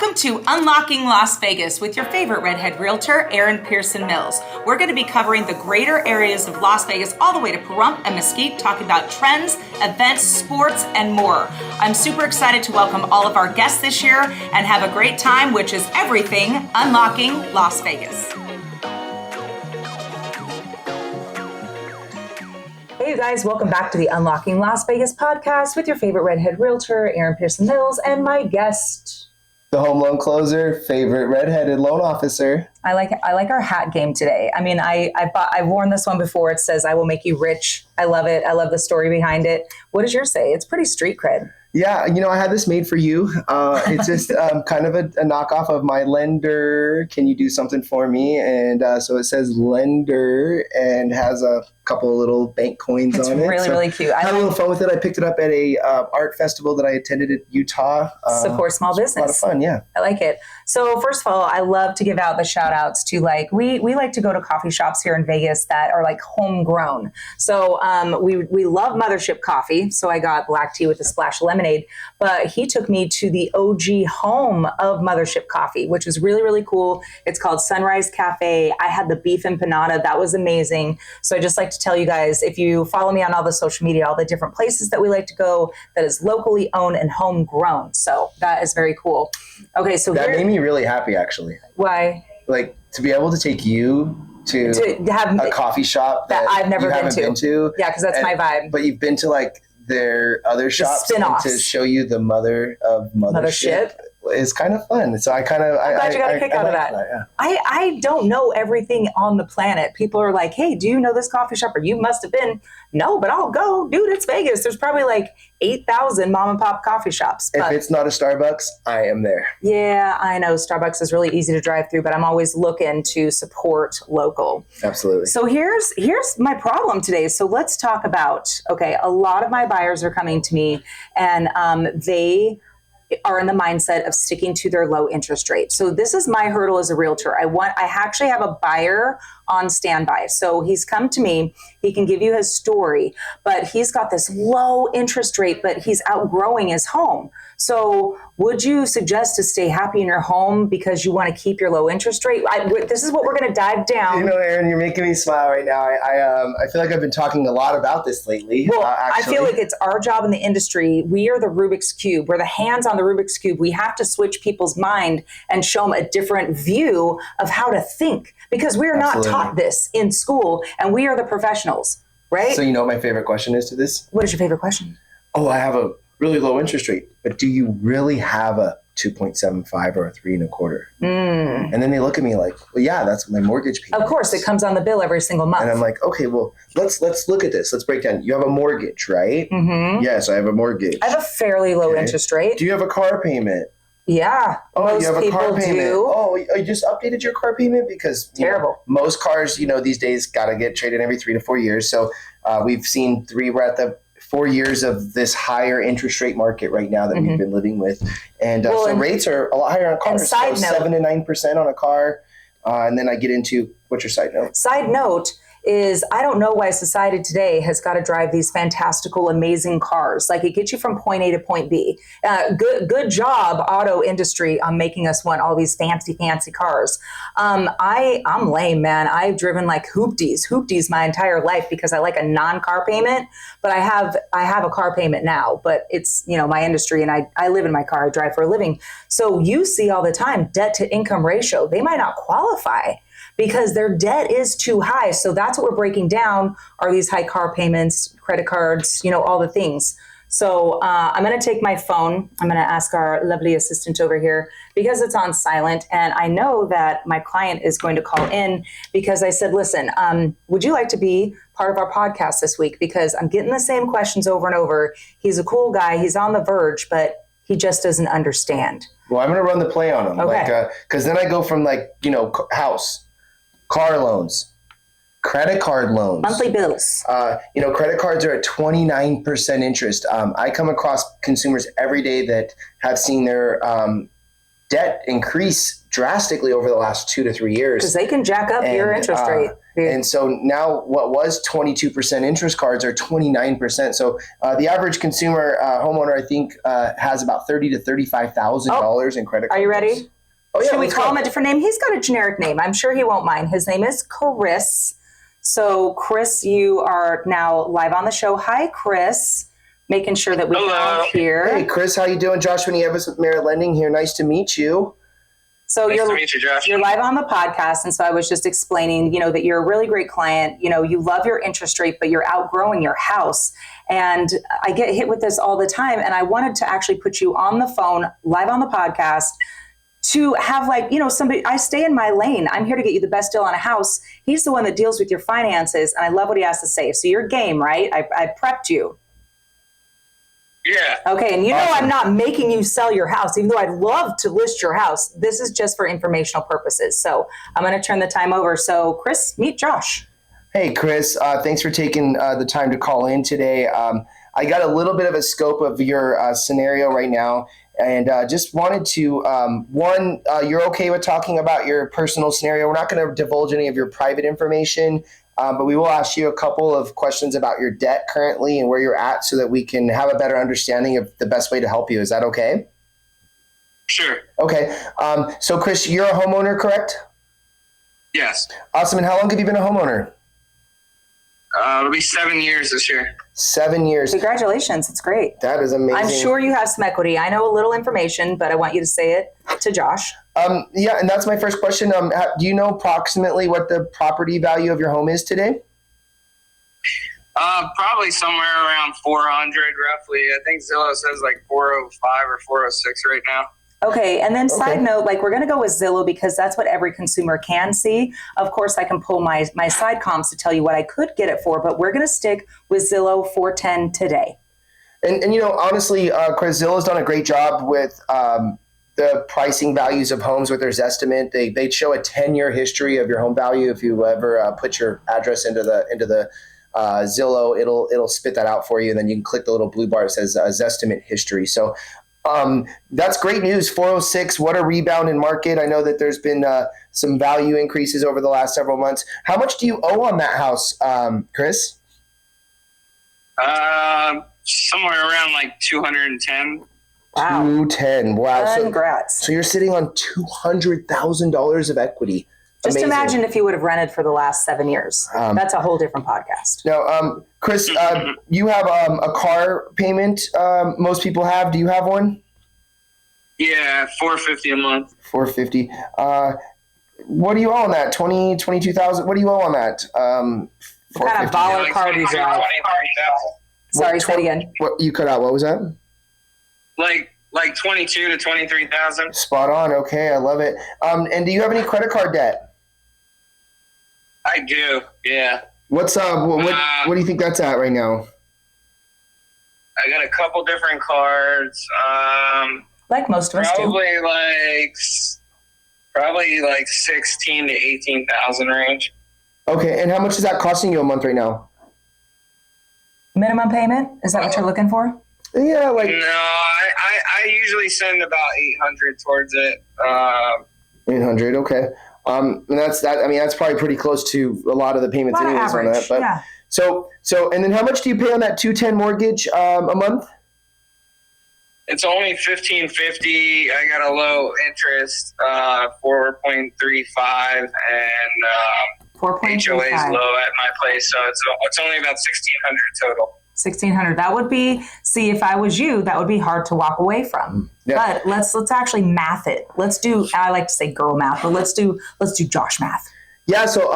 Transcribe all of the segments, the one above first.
Welcome to Unlocking Las Vegas with your favorite redhead realtor, Erin Pearson Mills. We're going to be covering the greater areas of Las Vegas all the way to Pahrump and Mesquite, talking about trends, events, sports, and more. I'm super excited to welcome all of our guests this year and have a great time, which is everything Unlocking Las Vegas. Hey, you guys, welcome back to the Unlocking Las Vegas podcast with your favorite redhead realtor, Erin Pearson Mills, and my guest, the home loan closer, favorite redheaded loan officer. I like our hat game today. I mean, I've worn this one before. It says, "I will make you rich." I love it. I love the story behind it. What does yours say? It's pretty street cred. Yeah, I had this made for you. It's just kind of a knockoff of my lender. Can you do something for me? And so it says lender and has a couple of little bank coins on it. It's really, really cute. I had a little fun with it. I picked it up at a art festival that I attended in Utah. Support small business. A lot of fun, yeah. I like it. So first of all, I love to give out the shout outs to we like to go to coffee shops here in Vegas that are like homegrown. So we love Mothership Coffee. So I got black tea with a splash of lemonade, but he took me to the OG home of Mothership Coffee, which was really, really cool. It's called Sunrise Cafe. I had the beef empanada. That was amazing. So I just like to tell you guys, if you follow me on all the social media, all the different places that we like to go that is locally owned and homegrown. So that is very cool. Okay, so that made me really happy, actually. Why? Like to be able to take you to have a coffee shop that I've never been to. Yeah, because that's my vibe. But you've been to like their other shops and to show you the mother of Mothership. Is kind of fun. So I'm glad you got a kick out of that. Yeah. I don't know everything on the planet. People are like, hey, do you know this coffee shop? Or you must have been. No, but I'll go. Dude, it's Vegas. There's probably like 8,000 mom and pop coffee shops. If it's not a Starbucks, I am there. Yeah, I know. Starbucks is really easy to drive through, but I'm always looking to support local. Absolutely. So here's my problem today. So let's talk about, a lot of my buyers are coming to me and they are in the mindset of sticking to their low interest rate. So this is my hurdle as a realtor. I actually have a buyer on standby. So he's come to me, he can give you his story, but he's got this low interest rate, but he's outgrowing his home. So would you suggest to stay happy in your home because you want to keep your low interest rate? This is what we're going to dive down. Erin, you're making me smile right now. I feel like I've been talking a lot about this lately. Well, I feel like it's our job in the industry. We are the Rubik's Cube. We're the hands on the Rubik's Cube. We have to switch people's mind and show them a different view of how to think because we are not taught this in school and we are the professionals, right? So you know what my favorite question is to this? What is your favorite question? Oh, I have a really low interest rate, but do you really have a 2.75 or a 3.25? And then they look at me like, well, yeah, that's my mortgage payment. Of course, it comes on the bill every single month. And I'm like, okay, well, let's look at this. Let's break down. You have a mortgage, right? Mm-hmm. Yes, I have a mortgage. I have a fairly low interest rate. Do you have a car payment? Yeah. Oh, you have a car payment. Oh, you just updated your car payment because terrible. Most cars, these days got to get traded every 3 to 4 years. So we've seen we're at the 4 years of this higher interest rate market right now that we've been living with. And so rates are a lot higher on cars. So 7 to 9% on a car. And then I get into, what's your side note? Side note is I don't know why society today has got to drive these fantastical, amazing cars. Like it gets you from point A to point B. Good job, auto industry, on making us want all these fancy cars. I'm lame, man. I've driven like hoopties my entire life because I like a non-car payment. But I have a car payment now. But it's my industry, and I live in my car. I drive for a living. So you see all the time debt to income ratio. They might not qualify because their debt is too high. So that's what we're breaking down are these high car payments, credit cards, all the things. So I'm going to take my phone. I'm going to ask our lovely assistant over here because it's on silent. And I know that my client is going to call in because I said, listen, would you like to be part of our podcast this week? Because I'm getting the same questions over and over. He's a cool guy. He's on the verge, but he just doesn't understand. Well, I'm going to run the play on him. Okay. Because then I go from house, car loans, credit card loans, monthly bills. Credit cards are at 29% interest. I come across consumers every day that have seen their debt increase drastically over the last 2 to 3 years. Because they can jack up your interest rate. And so now what was 22% interest cards are 29%. So the average consumer homeowner, I think, has about $30,000 to $35,000 in credit cards. Are you ready? Oh, yeah, should we call him a different name? He's got a generic name. I'm sure he won't mind. His name is Chris. So, Chris, you are now live on the show. Hi, Chris. Making sure that we can hear. Hey, Chris, how you doing? Josh Nieves with Merit Lending here. Nice to meet you. So nice to meet you, Josh. You're live on the podcast, and so I was just explaining, that you're a really great client. You love your interest rate, but you're outgrowing your house. And I get hit with this all the time, and I wanted to actually put you on the phone, live on the podcast, to have somebody. I stay in my lane. I'm here to get you the best deal on a house. He's the one that deals with your finances, and I love what he has to say. So you're game, right? I prepped you. Yeah. Okay, and I'm not making you sell your house, even though I'd love to list your house. This is just for informational purposes. So I'm going to turn the time over. So Chris, meet Josh. Hey, Chris. Thanks for taking the time to call in today. I got a little bit of a scope of your scenario right now, and just wanted to, you're okay with talking about your personal scenario. We're not going to divulge any of your private information. But we will ask you a couple of questions about your debt currently and where you're at so that we can have a better understanding of the best way to help you. Is that okay? Sure. Okay. So, Chris, you're a homeowner, correct? Yes. Awesome. And how long have you been a homeowner? It'll be 7 years this year. 7 years. Congratulations. It's great. That is amazing. I'm sure you have some equity. I know a little information, but I want you to say it to Josh. Yeah, and that's my first question. Do you know approximately what the property value of your home is today? Probably somewhere around 400 roughly. I think Zillow says like 405 or 406 right now. Okay, and then side note, we're going to go with Zillow because that's what every consumer can see. Of course, I can pull my side comps to tell you what I could get it for, but we're going to stick with Zillow 410 today. And honestly, Chris, Zillow's done a great job with the pricing values of homes with their Zestimate. They show a 10-year history of your home value. If you ever put your address into the Zillow, it'll spit that out for you, and then you can click the little blue bar that says Zestimate history. So that's great news. 406, what a rebound in market. I know that there's been some value increases over the last several months. How much do you owe on that house, Chris? Somewhere around like 210. Wow. 210. Wow. Congrats. So you're sitting on $200,000 of equity. Just Amazing. imagine if you would have rented for the last 7 years. That's a whole different podcast. Now, Chris, you have a car payment most people have. Do you have one? Yeah, $450 a month. $450. What do you owe on that? $22,000? What do you owe on that? What kind of baller car do you drive? Sorry, say it again. What you cut out? What was that? Like 22 to 23,000. Spot on. Okay, I love it. And do you have any credit card debt? I do. Yeah. What's what do you think that's at right now? I got a couple different cards. Like most of us do. Probably like 16 to 18,000 range. Okay, and how much is that costing you a month right now? Minimum payment? Is that what you're looking for? Yeah, No, I usually send about 800 towards it. 800, okay. And that's probably pretty close to a lot of the payments anyways average, on that. But yeah. So and then how much do you pay on that 210 mortgage a month? It's only $1,550. I got a low interest, 4.35, and 4.35. HOA is low at my place, so it's only about $1,600 total. 1,600. That would be, see, if I was you, that would be hard to walk away from. Yeah. But let's actually math it. Let's do, I like to say girl math, but let's do Josh math. Yeah, so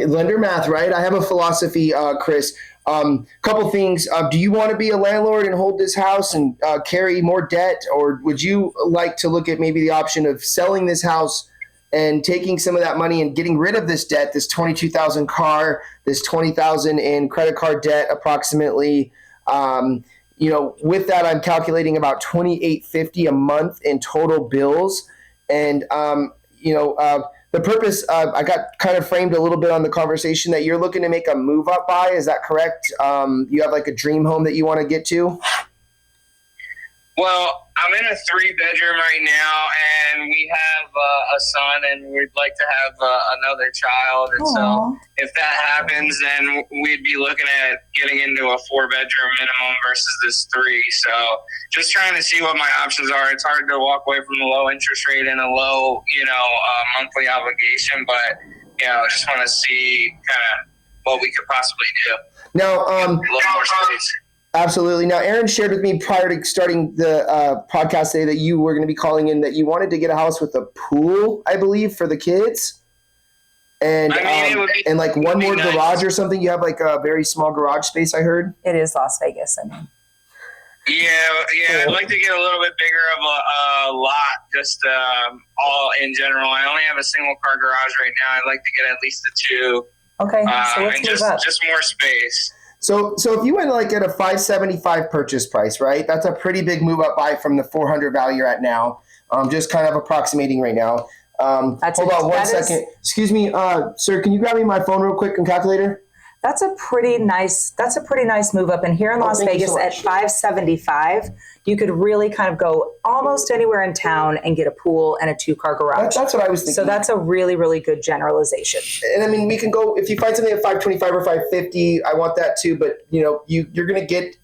lender math, right? I have a philosophy, Chris. Couple things. Do you want to be a landlord and hold this house and carry more debt, or would you like to look at maybe the option of selling this house and taking some of that money and getting rid of this debt, this $22,000 car, this $20,000 in credit card debt, approximately? With that, I'm calculating about $2,850 a month in total bills, and the purpose, I got kind of framed a little bit on the conversation that you're looking to make a move up buy. Is that correct? You have like a dream home that you want to get to? Well, I'm in a 3-bedroom right now, and we a son, and we'd like to have another child. And Aww. so if that happens, then we'd be looking at getting into a 4-bedroom minimum versus this 3. So just trying to see what my options are. It's hard to walk away from a low interest rate and a low, monthly obligation, but just want to see kind of what we could possibly do. Now, A little more space. absolutely. Now, Erin shared with me prior to starting the podcast today that you were going to be calling in that you wanted to get a house with a pool, I believe, for the kids. And and like one more nice. garage or something. You have like a very small garage space, I heard. It is Las Vegas. I mean, Yeah. I'd like to get a little bit bigger of a lot, just all in general. I only have a single car garage right now. I'd like to get at least a 2. okay, so let's and move up. just more space. So if you went like at a $575 purchase price, right? That's a pretty big move up by from the $400 value you're at now. Just kind of approximating right now. Hold on one second. Excuse me, sir. Can you grab me my phone real quick and calculator? That's a pretty nice move up. And here in Las Vegas at 575, you could really kind of go almost anywhere in town and get a pool and a 2-car garage. That's what I was thinking. So that's a really, really good generalization. And I mean, we can go, if you find something at 525 or 550, I want that too. But you're going to get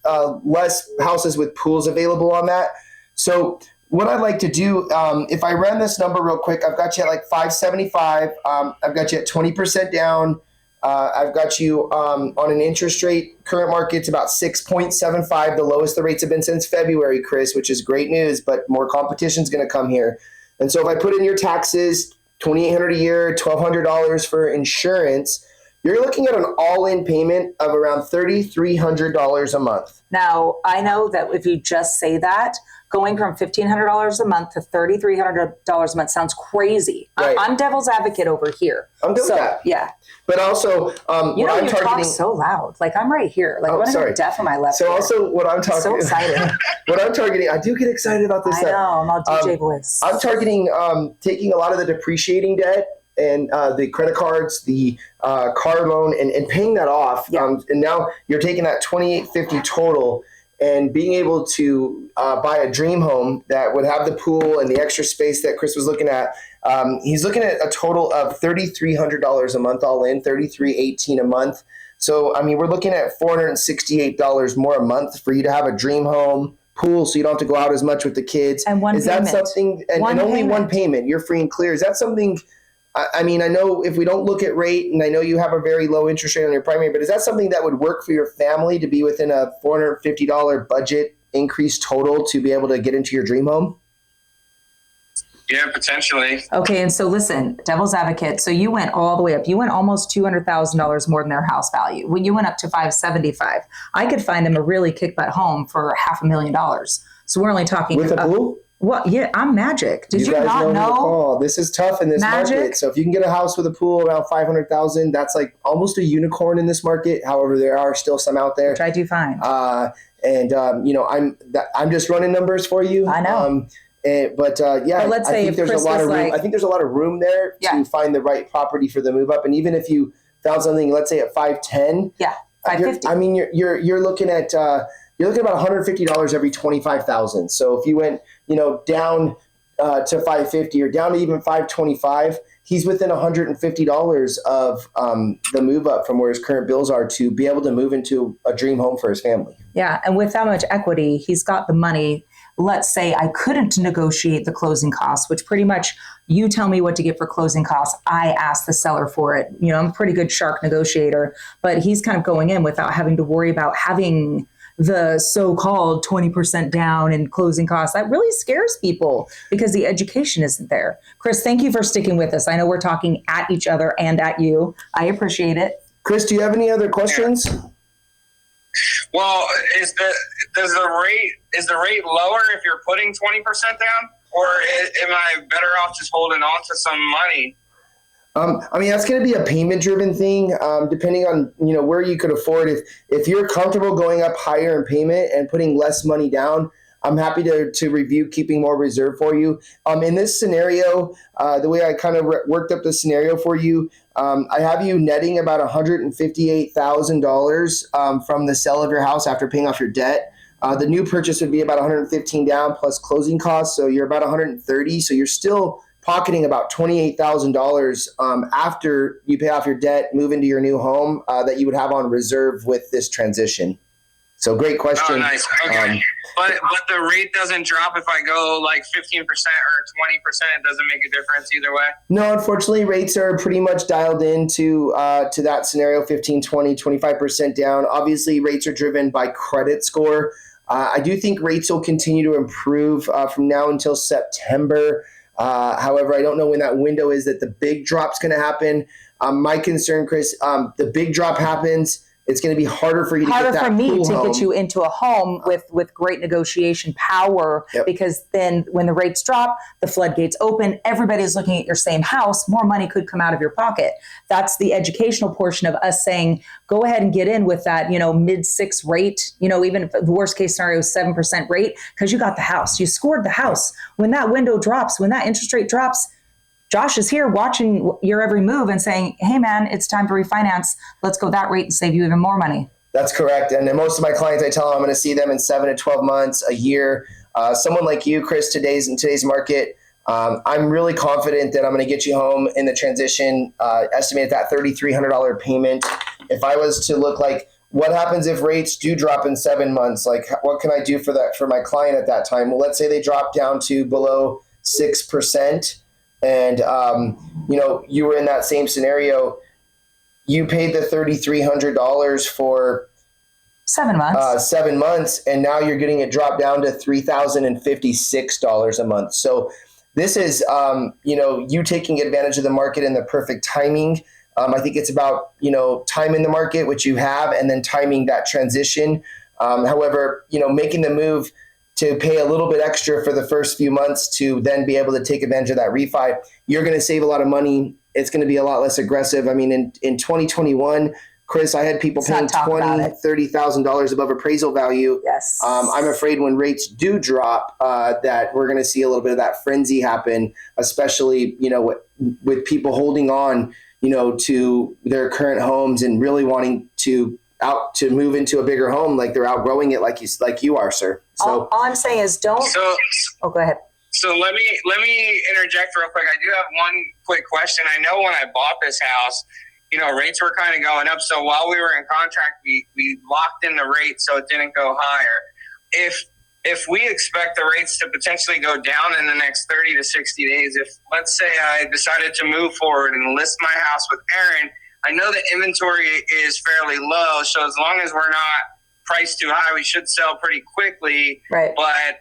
less houses with pools available on that. So what I'd like to do, if I run this number real quick, I've got you at like 575. I've got you at 20% down. I've got you on an interest rate. Current market's about 6.75, the lowest the rates have been since February, Chris, which is great news, but more competition's going to come here. And so if I put in your taxes, $2,800 a year, $1,200 for insurance, you're looking at an all-in payment of around $3,300 a month. Now, I know that if you just say that, going from $1,500 a month to $3,300 a month sounds crazy. Right. I'm devil's advocate over here. I'm good with that. Yeah. But also, you talk so loud. Like I'm right here. Like I want to go deaf on my left. So ear. also, what I'm talking. So excited. What I'm targeting, I do get excited about this I stuff. know. I'm all DJ voice. I'm targeting taking a lot of the depreciating debt and the credit cards, the car loan, and paying that off. Yeah. And now you're taking that $2,850 total and being able to buy a dream home that would have the pool and the extra space that Chris was looking at. He's looking at a total of $3,300 a month all in, $3,318 a month. So, I mean, we're looking at $468 more a month for you to have a dream home, pool, so you don't have to go out as much with the kids. And one payment. Is that something, and only one payment, you're free and clear. Is that something, I mean, I know if we don't look at rate, and I know you have a very low interest rate on your primary, but is that something that would work for your family to be within a $450 budget increase total to be able to get into your dream home? Yeah, potentially. Okay, and so listen, devil's advocate. So you went all the way up. You went almost $200,000 more than their house value. When you went up to 575, I could find them a really kick-butt home for $500,000. So we're only talking with a pool. Well, yeah, I'm Magic. Did you guys not know? Who to call. This is tough in this market. So if you can get a house with a pool around $500,000, that's like almost a unicorn in this market. However, there are still some out there. Which I do find. I'm just running numbers for you. I know. But let's say I think there's a lot of room. I think there's a lot of room there to find the right property for the move up. And even if you found something, let's say at 510, $550. I mean, you're looking at about $150 every $25,000. So if you went, down to $550 or down to even $525, he's within $150 of the move up from where his current bills are to be able to move into a dream home for his family. Yeah, and with that much equity, he's got the money. Let's say I couldn't negotiate the closing costs, which pretty much you tell me what to get for closing costs. I ask the seller for it. I'm a pretty good shark negotiator, but he's kind of going in without having to worry about having the so-called 20% down in closing costs. That really scares people because the education isn't there. Chris, thank you for sticking with us. I know we're talking at each other and at you. I appreciate it. Chris, do you have any other questions? Well, is the rate lower if you're putting 20% down, or am I better off just holding on to some money? I mean, that's going to be a payment-driven thing, depending on where you could afford. If you're comfortable going up higher in payment and putting less money down, I'm happy to review keeping more reserve for you. In this scenario, the way I kind of worked up the scenario for you, I have you netting about $158,000 from the sale of your house after paying off your debt. The new purchase would be about $115 down plus closing costs, so you're about $130. So you're still pocketing about $28,000 after you pay off your debt, move into your new home that you would have on reserve with this transition. So great question. Oh, nice. Okay. But the rate doesn't drop if I go like 15% or 20%. It doesn't make a difference either way. No, unfortunately, rates are pretty much dialed into to that scenario, 15, 20, 25% down. Obviously, rates are driven by credit score. I do think rates will continue to improve from now until September. However, I don't know when that window is that the big drop's going to happen. My concern, Chris, the big drop happens. It's going to be harder for you to get that harder for me to home. get you into a home with great negotiation power, because then when the rates drop, the floodgates open, everybody's looking at your same house, more money could come out of your pocket. That's the educational portion of us saying, go ahead and get in with that, mid-6 rate, even if the worst case scenario is 7% rate, because you got the house, you scored the house. When that window drops, when that interest rate drops, Josh is here watching your every move and saying, hey, man, it's time to refinance. Let's go that rate and save you even more money. That's correct. And most of my clients, I tell them I'm going to see them in 7 to 12 months, a year. Someone like you, Chris, in today's market, I'm really confident that I'm going to get you home in the transition, estimate that $3,300 payment. If I was to look like, what happens if rates do drop in 7 months? Like, what can I do for my client at that time? Well, let's say they drop down to below 6%. And, you were in that same scenario. You paid the $3,300 for 7 months. 7 months, and now you're getting it dropped down to $3,056 a month. So this is, you taking advantage of the market and the perfect timing. I think it's about, time in the market, which you have, and then timing that transition. However, making the move to pay a little bit extra for the first few months to then be able to take advantage of that refi, you're going to save a lot of money. It's going to be a lot less aggressive. I mean, in 2021, Chris, I had people paying $20,000, $30,000 above appraisal value. Yes. I'm afraid when rates do drop, that we're going to see a little bit of that frenzy happen, especially, with people holding on, to their current homes and really wanting to move into a bigger home, like they're outgrowing it, like you are, sir. So all I'm saying is don't. Oh, go ahead. So let me interject real quick. I do have one quick question. I know when I bought this house, rates were kind of going up. So while we were in contract, we locked in the rate so it didn't go higher. If we expect the rates to potentially go down in the next 30 to 60 days, if let's say I decided to move forward and list my house with Erin, I know the inventory is fairly low, so as long as we're not priced too high, we should sell pretty quickly. Right. But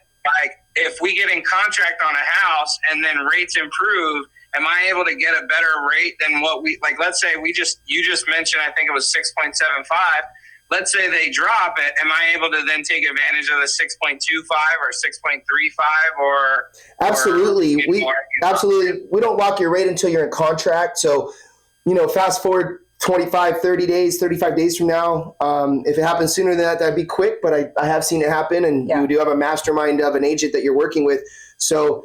if we get in contract on a house and then rates improve, am I able to get a better rate than what let's say you just mentioned, I think it was 6.75. Let's say they drop it. Am I able to then take advantage of the 6.25 or 6.35 or? Absolutely. Absolutely. We don't lock your rate until you're in contract. So, fast forward 25, 30 days, 35 days from now. If it happens sooner than that, that'd be quick, but I have seen it happen, and you do have a mastermind of an agent that you're working with. So,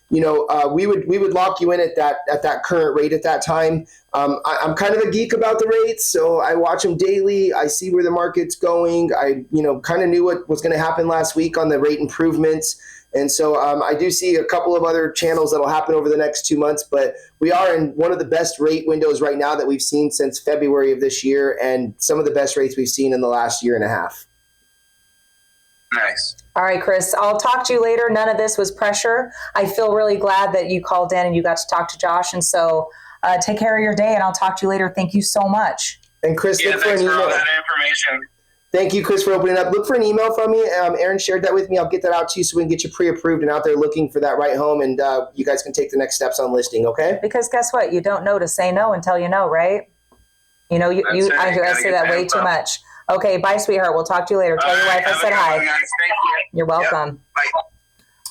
we would lock you in at that current rate at that time. I'm kind of a geek about the rates, so I watch them daily. I see where the market's going. I, kind of knew what was going to happen last week on the rate improvements. And so I do see a couple of other channels that'll happen over the next 2 months, but we are in one of the best rate windows right now that we've seen since February of this year, and some of the best rates we've seen in the last year and a half. Nice. All right, Chris, I'll talk to you later. None of this was pressure. I feel really glad that you called in and you got to talk to Josh. And so take care of your day, and I'll talk to you later. Thank you so much. And Chris, look for an email. Thanks for all that information. Thank you, Chris, for opening up. Look for an email from me. Erin shared that with me. I'll get that out to you so we can get you pre-approved and out there looking for that right home, and you guys can take the next steps on listing, okay? Because guess what? You don't know to say no until you know, right? I say that way too much. Okay, bye, sweetheart. We'll talk to you later. Tell your wife I said hi. Thank you. You're welcome. Yep. Bye.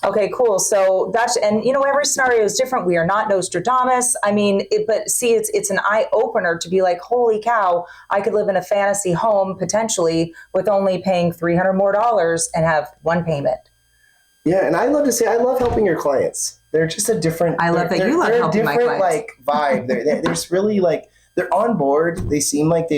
Okay, cool. So every scenario is different. We are not Nostradamus. I mean, but see, it's an eye opener to be like, holy cow, I could live in a fantasy home potentially with only paying $300 more and have one payment. Yeah, and I love helping your clients. They're just a different. I love that you love helping my clients. Vibe. There's really they're on board. They seem like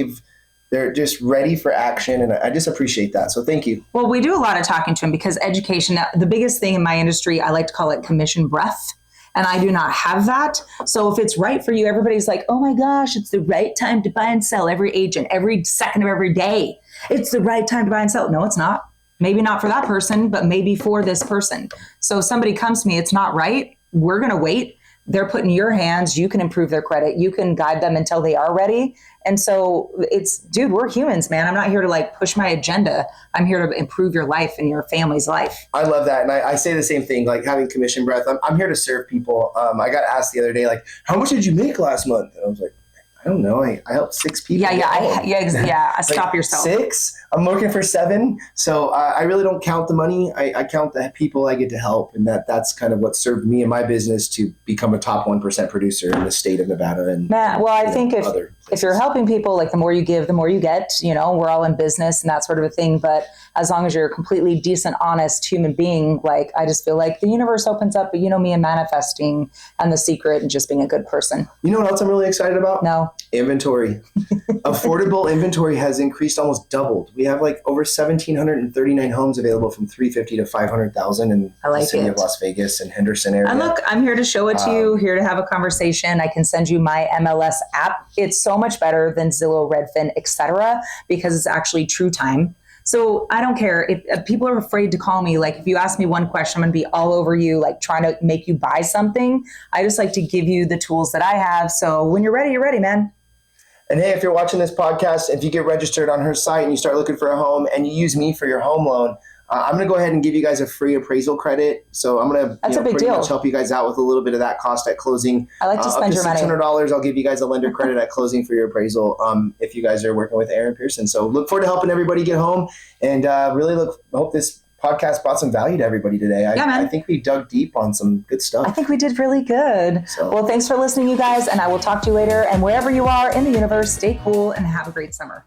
they're just ready for action, and I just appreciate that. So thank you. Well, we do a lot of talking to them because education, the biggest thing in my industry, I like to call it commission breath. And I do not have that. So if it's right for you, everybody's like, oh my gosh, it's the right time to buy and sell. Every agent, every second of every day, it's the right time to buy and sell. No, it's not. Maybe not for that person, but maybe for this person. So if somebody comes to me, it's not right. We're going to wait. They're put in your hands. You can improve their credit. You can guide them until they are ready. And so it's, dude, we're humans, man. I'm not here to like push my agenda. I'm here to improve your life and your family's life. I love that. And I say the same thing, like having commission breath. I'm here to serve people. I got asked the other day, like, how much did you make last month? And I was like, I don't know. I helped 6 people. Stop yourself. 6. I'm looking for 7. So I really don't count the money. I count the people I get to help. And that's kind of what served me in my business to become a top 1% producer in the state of Nevada. And I think if you're helping people, like the more you give, the more you get. You know, we're all in business and that sort of a thing. But as long as you're a completely decent, honest human being, like I just feel like the universe opens up. But you know me and manifesting and the secret and just being a good person. You know what else I'm really excited about? No. Inventory. Affordable inventory has increased, almost doubled. We have like over 1,739 homes available from 350 to 500,000 in the city of Las Vegas and Henderson area. And look, I'm here to show it to you, here to have a conversation. I can send you my MLS app. It's so much better than Zillow, Redfin, etc., because it's actually true time. So I don't care if people are afraid to call me. Like if you ask me one question, I'm going to be all over you, like trying to make you buy something. I just like to give you the tools that I have. So when you're ready, man. And hey, if you're watching this podcast, if you get registered on her site and you start looking for a home and you use me for your home loan, I'm going to go ahead and give you guys a free appraisal credit. So I'm going to pretty much help you guys out with a little bit of that cost at closing. I like to spend your money. $600, I'll give you guys a lender credit at closing for your appraisal if you guys are working with Erin Pearson. So look forward to helping everybody get home and really hope this podcast brought some value to everybody today. I think we dug deep on some good stuff. I think we did really good. Well, thanks for listening, you guys, and I will talk to you later. And wherever you are in the universe, stay cool and have a great summer.